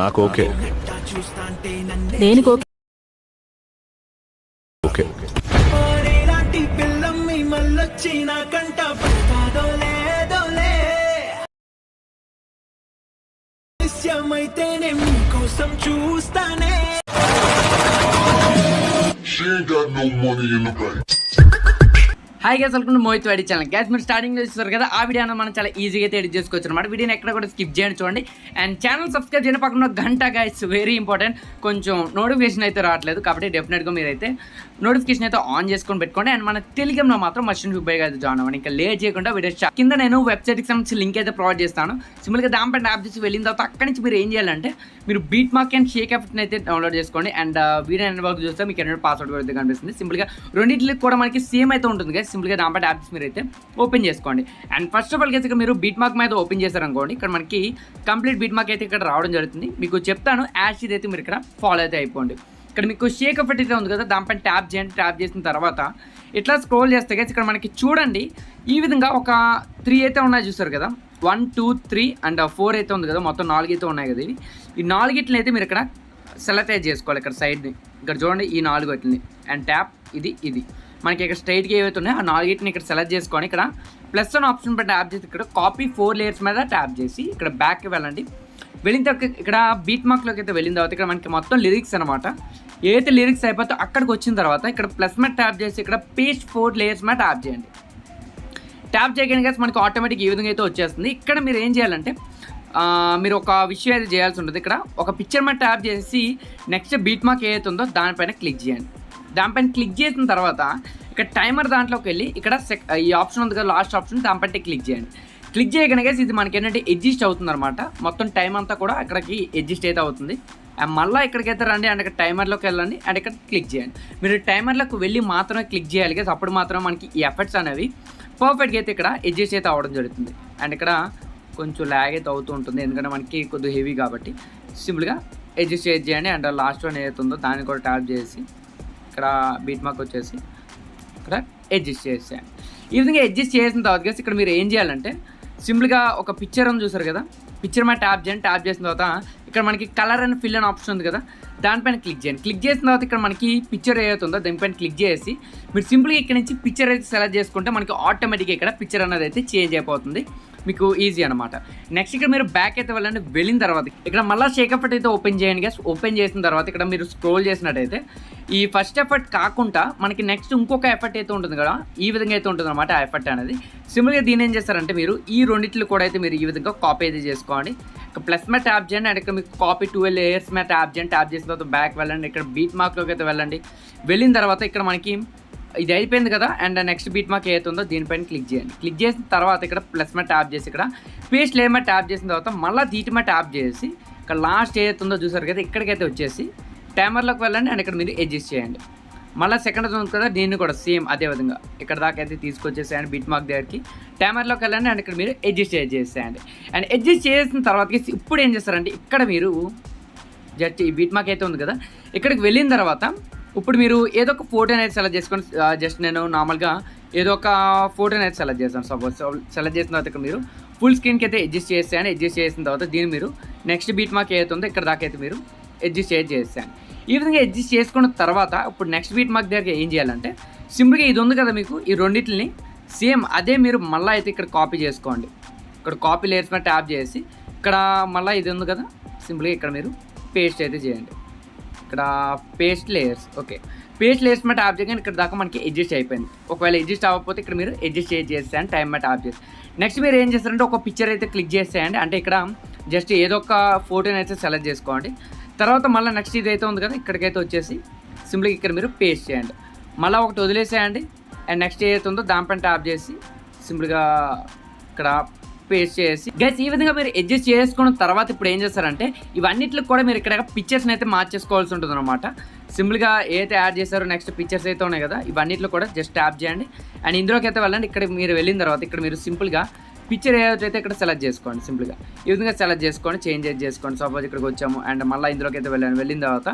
నాకు ఓకే. దేనికి okay? Okay. కోసం చూస్తానే. Hi guys, welcome to MohithYT channel. Guys, మీరు స్టార్టింగ్లో చూస్తారు కదా, ఆ వీడియోని మనం చాలా ఈజీగా అయితే ఎడిట్ చేసుకోవచ్చు అనమాట. వీడియోని ఎక్కడ కూడా స్కిప్ చేయండి, చూడండి. అండ్ ఛానల్ సబ్స్క్రైబ్ చేయడం పక్కన గంట గైస్, వెరీ ఇంపార్టెంట్. కొంచెం నోటిఫికేషన్ అయితే రావట్లేదు, కాబట్టి డెఫినెట్గా మీరైతే నోటిఫికేషన్ అయితే ఆన్ చేసుకొని పెట్టుకోండి. అండ్ మన టెలిగ్రామ్లో మాత్రం మస్ట్ ఫీడ్బ్యాక్ అయితే జాయిన్ అవ్వండి. ఇంకా లేట్ చేయకుండా వీడియో కింద నేను వెబ్సైట్కి సంబంధించి లింక్ అయితే ప్రొవైడ్ చేస్తాను. సింపుల్గా దాంపై యాప్ చేసి వెళ్ళిన తర్వాత అక్కడి నుంచి మీరు ఏం చేయాలంటే, మీరు బీట్ మార్క్ అండ్ షేక్ ఎఫెక్ట్ని అయితే డౌన్లోడ్ చేసుకోండి. అండ్ వీడియో ఎండ్ వరకు చూస్తే మీకు ఎన్నో పాస్వర్డ్ అయితే కనిపిస్తుంది. సింపుల్గా రెండింటికి కూడా మనకి సేమ్ అయితే ఉంటుంది కదా. సింపుల్గా దాంపై యాప్ మీరు అయితే ఓపెన్ చేసుకోండి. And first of all case మీరు బీట్ మార్క్ మీద ఓపెన్ చేశారనుకోండి, ఇక్కడ మనకి కంప్లీట్ బీట్ మార్క్ అయితే ఇక్కడ రావడం జరుగుతుంది. మీకు చెప్తాను, యాష్ ఇదైతే మీరు ఇక్కడ ఫాలో అయితే అయిపోండి. ఇక్కడ మీకు షేక్ ఎఫెక్ట్ అయితే ఉంది కదా, దానిపైన ట్యాప్ చేయండి. ట్యాప్ చేసిన తర్వాత ఇట్లా స్క్రోల్ చేస్తే కదా, ఇక్కడ మనకి చూడండి ఈ విధంగా ఒక 3 అయితే ఉన్నాయి చూస్తారు కదా. 1, 2, 3 అండ్ 4 అయితే ఉంది కదా. మొత్తం 4 అయితే ఉన్నాయి కదా. ఈ 4 అయితే మీరు ఇక్కడ సెలెక్ట్ అయితే చేసుకోవాలి. ఇక్కడ సైడ్ని ఇక్కడ చూడండి, ఈ 4 వాటిని అండ్ ట్యాప్ ఇది మనకి ఇక్కడ స్ట్రైట్గా ఏవైతే ఉన్నాయో ఆ 4 ఇక్కడ సెలెక్ట్ చేసుకొని ఇక్కడ ప్లస్ అనే ఆప్షన్ పై ట్యాప్ చేసి ఇక్కడ కాపీ 4 లేయర్స్ మీద ట్యాప్ చేసి ఇక్కడ బ్యాక్కి వెళ్ళండి. వెళ్ళిన తర్వాత ఇక్కడ బీట్ మార్క్లోకి అయితే వెళ్ళిన తర్వాత ఇక్కడ మనకి మొత్తం లిరిక్స్ అనమాట. ఏదైతే లిరిక్స్ అయిపోతే అక్కడికి వచ్చిన తర్వాత ఇక్కడ ప్లస్ మీద ట్యాప్ చేసి ఇక్కడ పేస్ట్ 4 లేయర్స్ మీద ట్యాప్ చేయండి. ట్యాప్ చేయగానే మనకి ఆటోమేటిక్ ఈ విధంగా అయితే వచ్చేస్తుంది. ఇక్కడ మీరు ఏం చేయాలంటే, మీరు ఒక విషయం అయితే చేయాల్సి ఉంటుంది. ఇక్కడ ఒక పిక్చర్ మీద ట్యాప్ చేసి నెక్స్ట్ బీట్ మార్క్ ఏదైతే ఉందో దానిపైన క్లిక్ చేయండి. దానిపైన క్లిక్ చేసిన తర్వాత ఇక్కడ టైమర్ దాంట్లోకి వెళ్ళి ఇక్కడ ఈ ఆప్షన్ ఉంది కదా, లాస్ట్ ఆప్షన్, దానిపైన క్లిక్ చేయండి. క్లిక్ చేయగానే ఇది మనకి ఏంటంటే అడ్జస్ట్ అవుతుంది అనమాట. మొత్తం టైం అంతా కూడా అక్కడికి అడ్జస్ట్ అయితే అవుతుంది. అండ్ మళ్ళీ ఇక్కడికైతే రండి అండ్ ఇక్కడ టైమర్లోకి వెళ్ళండి అండ్ ఇక్కడ క్లిక్ చేయండి. మీరు టైమర్లోకి వెళ్ళి మాత్రమే క్లిక్ చేయాలి కదా, అప్పుడు మాత్రం మనకి ఈ ఎఫెక్ట్స్ అనేవి పర్ఫెక్ట్గా అయితే ఇక్కడ అడ్జస్ట్ అయితే అవ్వడం జరుగుతుంది. అండ్ ఇక్కడ కొంచెం ల్యాగ్ అయితే అవుతూ ఉంటుంది, ఎందుకంటే మనకి కొద్దిగా హెవీ కాబట్టి. సింపుల్గా అడ్జస్ట్ చేయండి. అండ్ లాస్ట్ వన్ ఏదైతే ఉందో దాన్ని కూడా ట్యాప్ చేసి ఇక్కడ బీట్ మార్క్ వచ్చేసి ఇక్కడ అడ్జస్ట్ చేసేయండి. ఈ విధంగా అడ్జస్ట్ చేసిన తర్వాత ఇక్కడ మీరు ఏం చేయాలంటే, సింపుల్గా ఒక పిక్చర్ అని చూసారు కదా, పిక్చర్ మీద ట్యాప్ చేయండి. ట్యాప్ చేసిన తర్వాత ఇక్కడ మనకి కలర్ అండ్ ఫిల్ అనే ఆప్షన్ ఉంది కదా, దానిపైన క్లిక్ చేయండి. క్లిక్ చేసిన తర్వాత ఇక్కడ మనకి పిక్చర్ ఏదైతే ఉందో దానిపైన క్లిక్ చేసి మీరు సింపుల్గా ఇక్కడ నుంచి పిక్చర్ అయితే సెలెక్ట్ చేసుకుంటే మనకి ఆటోమేటిక్గా ఇక్కడ పిక్చర్ అనేది అయితే చేంజ్ అయిపోతుంది. మీకు ఈజీ అనమాట. నెక్స్ట్ ఇక్కడ మీరు బ్యాక్ అయితే వెళ్ళండి. వెళ్ళిన తర్వాత ఇక్కడ మళ్ళీ షేక్ ఎఫెక్ట్ అయితే ఓపెన్ చేయండి గైస్. ఓపెన్ చేసిన తర్వాత ఇక్కడ మీరు స్క్రోల్ చేసినట్టయితే ఈ ఫస్ట్ ఎఫెక్ట్ కాకుండా మనకి నెక్స్ట్ ఇంకొక ఎఫెక్ట్ అయితే ఉంటుంది కదా, ఈ విధంగా అయితే ఉంటుంది అనమాట ఆ ఎఫెక్ట్ అనేది. సింపుల్గా దీని ఏం చేస్తారంటే, మీరు ఈ రెండింటిలో కూడా అయితే మీరు ఈ విధంగా కాపీ అయితే చేసుకోండి. ఇక్కడ ప్లస్ మీద ట్యాప్ చేయండి అండ్ ఇక్కడ మీకు కాపీ 12 లేయర్స్ మీద ట్యాప్ చేయండి. ట్యాప్ చేసిన తర్వాత బ్యాక్ వెళ్ళండి. ఇక్కడ బీట్ మార్క్లోకి అయితే వెళ్ళండి. వెళ్ళిన తర్వాత ఇక్కడ మనకి ఇది అయిపోయింది కదా, అండ్ నెక్స్ట్ బీట్ మార్క్ ఏదైతుందో దీనిపైన క్లిక్ చేయండి. క్లిక్ చేసిన తర్వాత ఇక్కడ ప్లస్ మీద ట్యాప్ చేసి ఇక్కడ పేస్ట్ లేయర్ మీద ట్యాప్ చేసిన తర్వాత మళ్ళీ దీటి మీద ట్యాప్ చేసి ఇక్కడ లాస్ట్ ఏదైతుందో చూసారు కదా, ఇక్కడికైతే వచ్చేసి టైమర్లోకి వెళ్ళండి అండ్ ఇక్కడ మీరు అడ్జస్ట్ చేయండి. మళ్ళీ సెకండ్ ఉంది కదా, దీన్ని కూడా సేమ్ అదే విధంగా ఇక్కడ దాకా అయితే తీసుకొచ్చేసేయండి బీట్ మార్క్ దగ్గరికి. టైమర్లోకి వెళ్ళండి అండ్ ఇక్కడ మీరు అడ్జస్ట్ చేసేయండి. అండ్ అడ్జస్ట్ చేసిన తర్వాత ఇప్పుడు ఏం చేస్తారంటే, ఇక్కడ మీరు జస్ట్ ఈ బీట్ మార్క్ అయితే ఉంది కదా, ఇక్కడికి వెళ్ళిన తర్వాత ఇప్పుడు మీరు ఏదో ఒక ఫోటో అనేది సెలెక్ట్ చేసుకొని, జస్ట్ నేను నార్మల్గా ఏదో ఒక ఫోటో అనేది సెలెక్ట్ చేస్తాను. సపోజ్ సెలెక్ట్ చేసిన తర్వాత ఇక్కడ మీరు ఫుల్ స్క్రీన్కి అయితే అడ్జస్ట్ చేసేయండి. అడ్జస్ట్ చేసిన తర్వాత దీన్ని మీరు నెక్స్ట్ బీట్ మార్క్ ఏదైతే ఉందో ఇక్కడ దాకా అయితే మీరు అడ్జస్ట్ చేసేయండి. ఈ విధంగా అడ్జస్ట్ చేసుకున్న తర్వాత ఇప్పుడు నెక్స్ట్ బీట్ మార్క్ దగ్గర ఏం చేయాలంటే, సింపుల్గా ఇది ఉంది కదా మీకు, ఈ రెండింటిని సేమ్ అదే మీరు మళ్ళీ అయితే ఇక్కడ కాపీ చేసుకోండి. ఇక్కడ కాపీ లేయర్స్ మీద ట్యాప్ చేసి ఇక్కడ మళ్ళీ ఇది ఉంది కదా, సింపుల్గా ఇక్కడ మీరు పేస్ట్ అయితే చేయండి. ఇక్కడ paste layers, okay, paste layers మీద ట్యాప్ చేయగానే ఇక్కడ దాకా మనకి అడ్జస్ట్ అయిపోయింది. ఒకవేళ అడ్జస్ట్ అవ్వకపోతే ఇక్కడ మీరు అడ్జస్ట్ చేసేయండి టైం మీద ట్యాప్ చేసి. నెక్స్ట్ మీరు ఏం చేస్తారంటే, ఒక పిక్చర్ అయితే క్లిక్ చేసేయండి. అంటే ఇక్కడ జస్ట్ ఏదో ఒక ఫోటోని అయితే సెలెక్ట్ చేసుకోండి. తర్వాత మళ్ళీ నెక్స్ట్ ఇది అయితే ఉంది కదా, ఇక్కడికైతే వచ్చేసి సింపుల్గా ఇక్కడ మీరు పేస్ట్ చేయండి. మళ్ళీ ఒకటి వదిలేసేయండి అండ్ నెక్స్ట్ ఏదైతే ఉందో దానిపైన ట్యాప్ చేసి సింపుల్గా ఇక్కడ పేస్ట్ చేసి గైస్, ఈ విధంగా మీరు అడ్జస్ట్ చేసుకున్న తర్వాత ఇప్పుడు ఏం చేస్తారంటే, ఇవన్నిటికి కూడా మీరు ఇక్కడ పిక్చర్స్ని అయితే మార్చేసుకోవాల్సి ఉంటుంది అనమాట. సింపుల్గా ఏదైతే యాడ్ చేశారో నెక్స్ట్ పిక్చర్స్ అయితే ఉన్నాయి కదా, ఇవన్నిటిలో కూడా జస్ట్ ట్యాప్ చేయండి అండ్ ఇందులోకి అయితే వెళ్ళండి. ఇక్కడ మీరు వెళ్ళిన తర్వాత ఇక్కడ మీరు సింపుల్గా పిక్చర్ ఏదైతే ఇక్కడ సెలెక్ట్ చేసుకోండి. సింపుల్గా ఈ విధంగా సెలెక్ట్ చేసుకొని చేంజ్ చేసుకోండి. సపోజ్ ఇక్కడికి వచ్చాము అండ్ మళ్ళీ ఇందులోకి అయితే వెళ్ళిన తర్వాత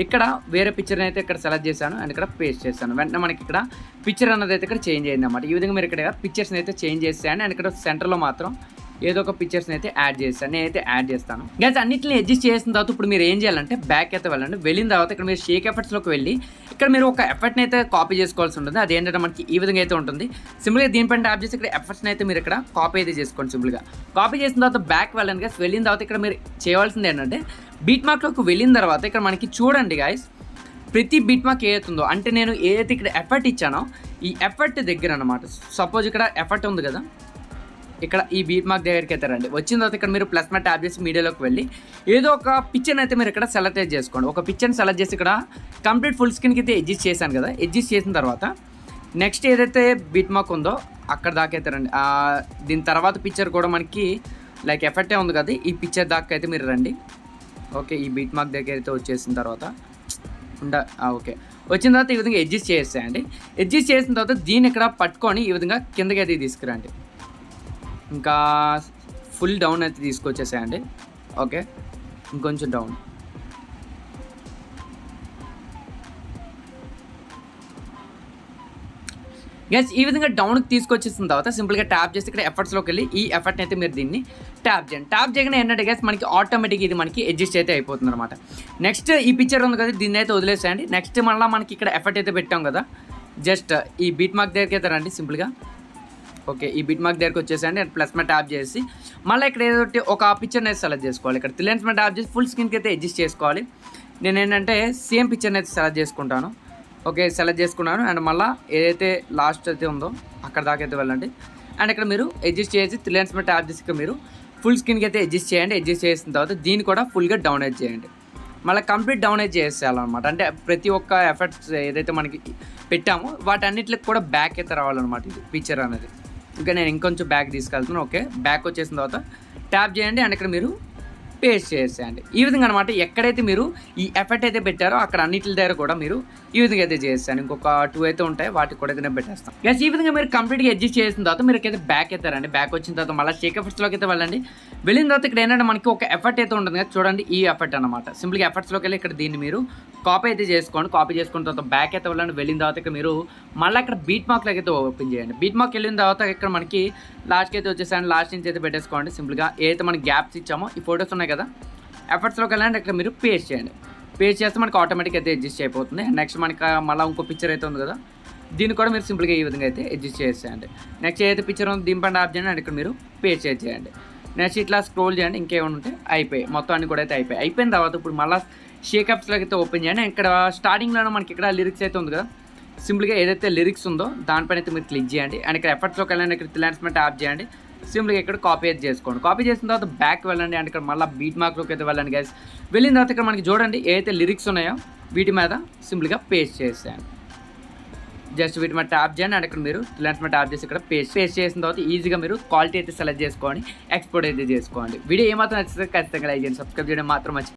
ఇక్కడ వేరే పిక్చర్ని అయితే ఇక్కడ సెలెక్ట్ చేశాను అండ్ ఇక్కడ పేస్ట్ చేశాను. వెంటనే మనకి ఇక్కడ పిక్చర్ అన్నది అయితే ఇక్కడ చేంజ్ అయింది అన్నమాట. ఈ విధంగా మీరు ఇక్కడ పిక్చర్స్ని అయితే చేంజ్ చేసేయండి అండ్ ఇక్కడ సెంటర్లో మాత్రం ఏదో ఒక పిక్చర్స్ని అయితే యాడ్ చేస్తాను, నేనైతే యాడ్ చేస్తాను గైస్. అన్నిటిని అడ్జస్ట్ చేసిన తర్వాత ఇప్పుడు మీరు ఏం చేయాలంటే బ్యాక్ అయితే వెళ్ళండి. వెళ్ళిన తర్వాత ఇక్కడ మీరు షేక్ ఎఫర్ట్స్లోకి వెళ్ళి ఇక్కడ మీరు ఒక ఎఫర్ట్ని అయితే కాపీ చేసుకోవాల్సి ఉంటుంది. అదేంటంటే మనకి ఈ విధంగా అయితే ఉంటుంది. సింపుల్గా దీనిపైన ట్యాప్ చేసి ఇక్కడ ఎఫర్ట్స్ని అయితే మీరు ఇక్కడ కాపీ అయితే చేసుకోండి. సింపుల్గా కాపీ చేసిన తర్వాత బ్యాక్ వెళ్ళండి గైస్. వెళ్ళిన తర్వాత ఇక్కడ మీరు చేయవలసింది ఏంటంటే బీట్ మార్క్లోకి వెళ్ళిన తర్వాత ఇక్కడ మనకి చూడండి గైస్, ప్రతి బీట్ మార్క్ ఏదైతుందో అంటే నేను ఏదైతే ఇక్కడ ఎఫర్ట్ ఇచ్చానో ఈ ఎఫర్ట్ దగ్గర అనమాట. సపోజ్ ఇక్కడ ఎఫర్ట్ ఉంది కదా, ఇక్కడ ఈ బీట్ మార్క్ దగ్గరికి అయితే రండి. వచ్చిన తర్వాత ఇక్కడ మీరు ప్లస్ మీద ట్యాప్ చేసి మీడియాలోకి వెళ్ళి ఏదో ఒక పిక్చర్ని అయితే మీరు ఇక్కడ సెలెక్ట్ చేసుకోండి. ఒక పిక్చర్ని సెలెక్ట్ చేసి ఇక్కడ కంప్లీట్ ఫుల్ స్క్రీన్కి అయితే అడ్జస్ట్ చేశాను కదా. అడ్జస్ట్ చేసిన తర్వాత నెక్స్ట్ ఏదైతే బీట్ మార్క్ ఉందో అక్కడ దాకా అయితే రండి. దీని తర్వాత పిక్చర్ కూడా మనకి లైక్ ఎఫెక్టే ఉంది కదా, ఈ పిక్చర్ దాకా అయితే మీరు రండి. ఓకే, ఈ బీట్ మార్క్ దగ్గర అయితే వచ్చేసిన తర్వాత ఓకే వచ్చిన తర్వాత ఈ విధంగా అడ్జస్ట్ చేసేయండి. అడ్జస్ట్ చేసిన తర్వాత దీన్ని ఇక్కడ పట్టుకొని ఈ విధంగా కిందకి అయితే తీసుకురండి. ఇంకా ఫుల్ డౌన్ అయితే తీసుకొచ్చేసేయండి. ఓకే, ఇంకొంచెం డౌన్. గైస్ ఈ విధంగా డౌన్కి తీసుకొచ్చేసిన తర్వాత సింపుల్గా ట్యాప్ చేసి ఇక్కడ ఎఫర్ట్స్లోకి వెళ్ళి ఈ ఎఫర్ట్ని అయితే మీరు దీన్ని ట్యాప్ చేయండి. ట్యాప్ చేయగానే ఏంటంటే గైస్ మనకి ఆటోమేటిక్గా ఇది మనకి అడ్జస్ట్ అయితే అయిపోతుంది అనమాట. నెక్స్ట్ ఈ పిక్చర్ ఉంది కదా, దీన్ని అయితే వదిలేసేయండి. నెక్స్ట్ మళ్ళీ మనకి ఇక్కడ ఎఫర్ట్ అయితే పెట్టాం కదా, జస్ట్ ఈ బీట్ మార్క్ దగ్గరికి అయితే రండి సింపుల్గా. ఓకే, ఈ బీట్ మార్క్ దగ్గరికి వచ్చేసండి. అండ్ ప్లస్ మీద ట్యాప్ చేసి మళ్ళీ ఇక్కడ ఏదో ఒక పిక్చర్ని అయితే సెలెక్ట్ చేసుకోవాలి. ఇక్కడ త్రిలెన్స్ మీద ట్యాప్ చేసి ఫుల్ స్క్రీన్కి అయితే అడ్జస్ట్ చేసుకోవాలి. నేను ఏంటంటే సేమ్ పిక్చర్ని అయితే సెలెక్ట్ చేసుకుంటాను. ఓకే, సెలెక్ట్ చేసుకున్నాను. అండ్ మళ్ళీ ఏదైతే లాస్ట్ అయితే ఉందో అక్కడ దాకా అయితే వెళ్ళండి. అండ్ ఇక్కడ మీరు అడ్జస్ట్ చేసి త్రిలెన్స్ మీద ట్యాప్ చేసి ఇక్కడ మీరు ఫుల్ స్క్రీన్కి అయితే అడ్జస్ట్ చేయండి. అడ్జస్ట్ చేసిన తర్వాత దీన్ని కూడా ఫుల్గా డౌన్ ఏజ్ చేయండి. మళ్ళీ కంప్లీట్ డౌన్ ఏజ్ చేసేయాలన్నమాట. అంటే ప్రతి ఒక్క ఎఫర్ట్స్ ఏదైతే మనకి పెట్టామో వాటన్నిటికి కూడా బ్యాక్ అయితే రావాలన్నమాట ఇది పిక్చర్ అనేది. ఇంకా నేను ఇంకొంచెం బ్యాక్ తీసుకెళ్తున్నాను. ఓకే, బ్యాక్ వచ్చేసిన తర్వాత ట్యాప్ చేయండి. అండ్ ఇక్కడ మీరు పేస్ట్ చేసేయండి. ఈ విధంగా అనమాట ఎక్కడైతే మీరు ఈ ఎఫెక్ట్ అయితే పెట్టారో అక్కడ అన్నిటి దగ్గర కూడా మీరు ఈ విధంగా అయితే చేస్తాను. ఇంకొక 2 అయితే ఉంటాయి, వాటికి కూడా అయితే నేను పెట్టేస్తాను. గైస్ ఈ విధంగా మీరు కంప్లీట్గా అడ్జస్ట్ చేసిన తర్వాత మీరు అయితే బ్యాక్ అయితే రండి. బ్యాక్ వచ్చిన తర్వాత మళ్ళీ షేక్ ఎఫర్ట్స్లోకి అయితే వెళ్ళండి. వెళ్ళిన తర్వాత ఇక్కడ ఏంటంటే మనకి ఒక ఎఫర్ట్ అయితే ఉంటుంది కదా, చూడండి ఈ ఎఫర్ట్ అనమాట. సింపుల్గా ఎఫర్ట్స్లోకి వెళ్ళి ఇక్కడ దీన్ని మీరు కాపీ అయితే చేసుకోండి. కాపీ చేసుకున్న తర్వాత బ్యాక్ అయితే వెళ్ళండి. వెళ్ళిన తర్వాత ఇక్కడ మీరు మళ్ళీ ఇక్కడ బీట్ మార్క్లోకి అయితే ఓపెన్ చేయండి. బీట్ మార్క్ వెళ్ళిన తర్వాత ఇక్కడ మనకి లాస్ట్కి అయితే వచ్చేసాను. లాస్ట్ నుంచి అయితే పెట్టేసుకోండి. సింపుల్గా ఏదైతే మనకి గ్యాప్స్ ఇచ్చామో ఈ ఫొటోస్ ఉన్నాయి కదా, ఎఫర్ట్స్లోకి వెళ్ళండి. ఇక్కడ మీరు పేస్ట్ చేయండి. పేస్ట్ చేస్తే మనకి ఆటోమేటిక్ అయితే అడ్జస్ట్ అయిపోతుంది. నెక్స్ట్ మనకి మళ్ళీ ఇంకో పిక్చర్ అయితే ఉంది కదా, దీన్ని కూడా మీరు సింపుల్గా ఈ విధంగా అయితే అడ్జస్ట్ చేసేయండి. నెక్స్ట్ ఏదైతే పిక్చర్ ఉందో దీనిపైన ఆప్ చేయండి. అండ్ ఇక్కడ మీరు పేస్ట్ చేయండి. నెక్స్ట్ ఇట్లా స్క్రోల్ చేయండి. ఇంకేమైనా ఉంటే అయిపోయి మొత్తం అన్ని కూడా అయితే అయిపోయిన తర్వాత ఇప్పుడు మళ్ళీ షేక్ అప్స్లోకి అయితే ఓపెన్ చేయండి. ఇక్కడ స్టార్టింగ్లోనే మనకి ఇక్కడ లిరిక్స్ అయితే ఉంది కదా, సింపుల్గా ఏదైతే లిరిక్స్ ఉందో దానిపైన అయితే మీరు క్లిక్ చేయండి. అండ్ ఇక్కడ ఎఫర్ట్స్లోకి వెళ్ళండి. ఇక్కడ త్రిలెన్స్ మీద ట్యాప్ చేయండి. సింపుల్గా ఇక్కడ కాపీ అయితే చేసుకోండి. కాపీ చేసిన తర్వాత బ్యాక్ వెళ్ళండి. అండ్ ఇక్కడ మళ్ళీ బీట్ మార్క్లోకి అయితే వెళ్ళండి గైస్. వెళ్ళిన తర్వాత ఇక్కడ మనకి చూడండి ఏదైతే లిరిక్స్ ఉన్నాయో వీటి మీద సింపుల్గా పేస్ట్ చేసేయండి. జస్ట్ వీటి మీద ట్యాప్ చేయండి. అండ్ ఇక్కడ మీరు త్రిలెన్స్ మీద ట్యాప్ చేసి ఇక్కడ పేస్ట్ చేసిన తర్వాత ఈజీగా మీరు క్వాలిటీ అయితే సెలెక్ట్ చేసుకోండి, ఎక్స్పోర్ట్ అయితే చేసుకోండి. వీడియో ఏమాత్రం నచ్చితే ఖచ్చితంగా లైక్ చేయండి, సబ్స్క్రైబ్ చేయడం మాత్రం మర్చిపోండి.